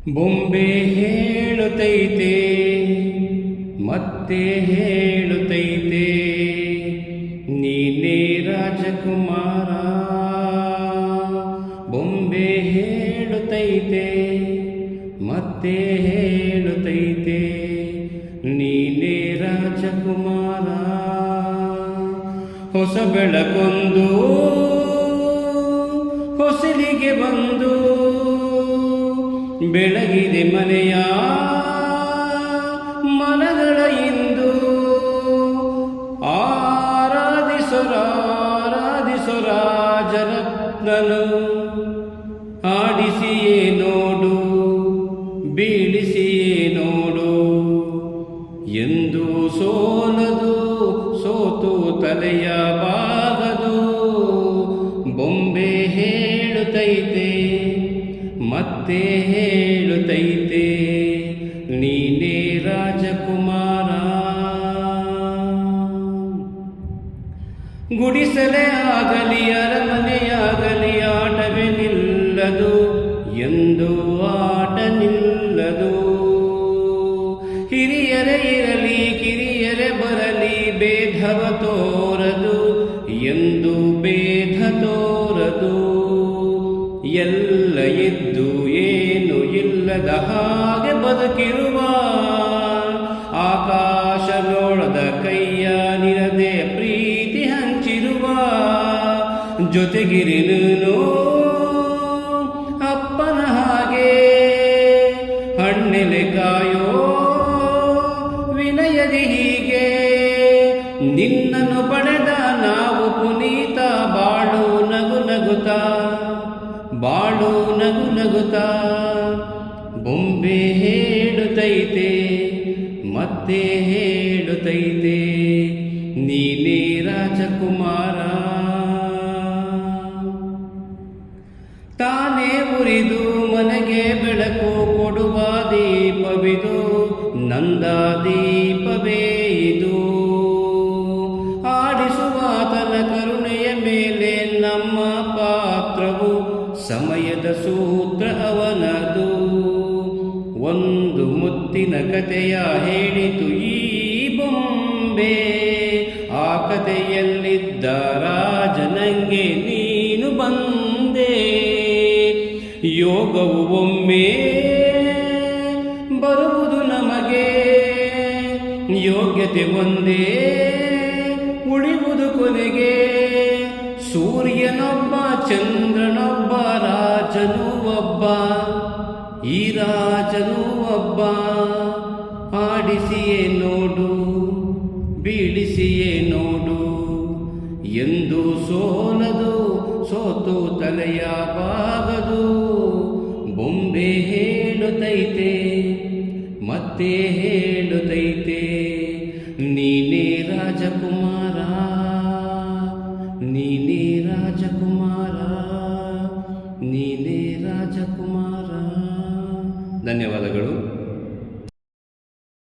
ಬೊಂಬೆ ಹೇಳುತ್ತೈತೆ ಮತ್ತೆ ಹೇಳುತ್ತೈತೆ, ನೀನೇ ರಾಜಕುಮಾರ. ಬೊಂಬೆ ಹೇಳುತ್ತೈತೆ ಮತ್ತೆ ಹೇಳುತ್ತೈತೆ, ನೀನೇ ರಾಜಕುಮಾರ. ಹೊಸ ಬೆಳಕೊಂದು ಹೊಸಲಿಗೆ ಬಂದು ಬೆಳಗಿದೆ ಮನೆಯ ಮನಗಳ ಇಂದು. ಆರಾಧಿಸೋ ರಾಜರತ್ನನು, ಆಡಿಸಿಯೇ ನೋಡು ಬೀಳಿಸಿಯೇ ನೋಡು, ಎಂದು ಸೋಲದು ಸೋತು ತಲೆಯ ಬಾಗದು. ಬೊಂಬೆ ಹೇಳುತ್ತೈತೆ ಮತ್ತೆ ಹೇಳುತ್ತೈತೆ, ನೀನೇ ರಾಜಕುಮಾರ. ಗುಡಿಸಲೇ ಆಗಲಿ ಅರಮನೆಯಾಗಲಿ ಆಟವೇ ನಿಲ್ಲದು, ಎಂದು ಆಟ ನಿಲ್ಲದು. ಹಿರಿಯರೇ ಇರಲಿ ಕಿರಿಯರೇ ಬರಲಿ ಭೇದವ ತೋರದು, ಎಂದು ಭೇದ ತೋರದು. ಎಲ್ಲ ಇದ್ದು ಏನು ಇಲ್ಲದ ಹಾಗೆ ಬದುಕಿರುವ, ಆಕಾಶ ನೋಡದ ಕೈಯ ನಿರದೆ ಪ್ರೀತಿ ಹಂಚಿರುವ. ಜೊತೆಗಿರಿನು ಅಪ್ಪನ ಹಾಗೆ ಹಣ್ಣೆಲೆ ಕಾಯೋ ವಿನಯದಿ ಹೀಗೆ. ನಿನ್ನನ್ನು ಪಡೆದ ನಾವು ಪುನೀತ, ಬಾಳು ನಗು ನಗುತ್ತಾ ಬಾಳು ನಗು ನಗುತ್ತಾ. ಬೊಂಬೆ ಹೇಳುತ್ತೈತೆ ಮತ್ತೆ ಹೇಳುತ್ತೈತೆ, ನೀನೇ ರಾಜಕುಮಾರ. ತಾನೇ ಉರಿದು ಮನೆಗೆ ಬೆಳಕು ಕೊಡುವ ದೀಪವಿದು, ನಂದ ದೀಪವೇ ಇದು. ಆಡಿಸುವಾತನ ಕರುಣೆಯ ಮೇಲೆ ನಮ್ಮ ಪಾತ್ರವು, ಸಮಯದ ಸೂತ್ರ ಅವನದು. ಒಂದು ಮುತ್ತಿನ ಕಥೆಯ ಹೇಳಿತು ಈ ಬೊಂಬೆ, ಆ ಕಥೆಯಲ್ಲಿದ್ದ ರಾಜನಂಗೆ ನೀನು ಬಂದೆ. ಯೋಗವು ಒಮ್ಮೆ ಬರುವುದು ನಮಗೆ, ಯೋಗ್ಯತೆ ಒಂದೇ ಉಳಿಯುವುದು ಕೊನೆಗೆ. ಸೂರ್ಯನೊಬ್ಬ ಚಂದ್ರನೊಬ್ಬ ರಾಜನು ಒಬ್ಬ, ಈ ರಾಜನು ಒಬ್ಬ. ಆಡಿಸಿಯೇ ನೋಡು ಬೀಳಿಸಿಯೇ ನೋಡು, ಎಂದು ಸೋಲದು ಸೋತು ತಲೆಯ ಬಾಗದು. ಬೊಂಬೆ ಹೇಳುತ್ತೈತೆ ಮತ್ತೆ ಹೇಳುತ್ತೈತೆ, ನೀನೇ ರಾಜಕುಮಾರ, ನೀನೇ ರಾಜಕುಮಾರ, ನೀನೇ ರಾಜಕುಮಾರ. ಧನ್ಯವಾದಗಳು.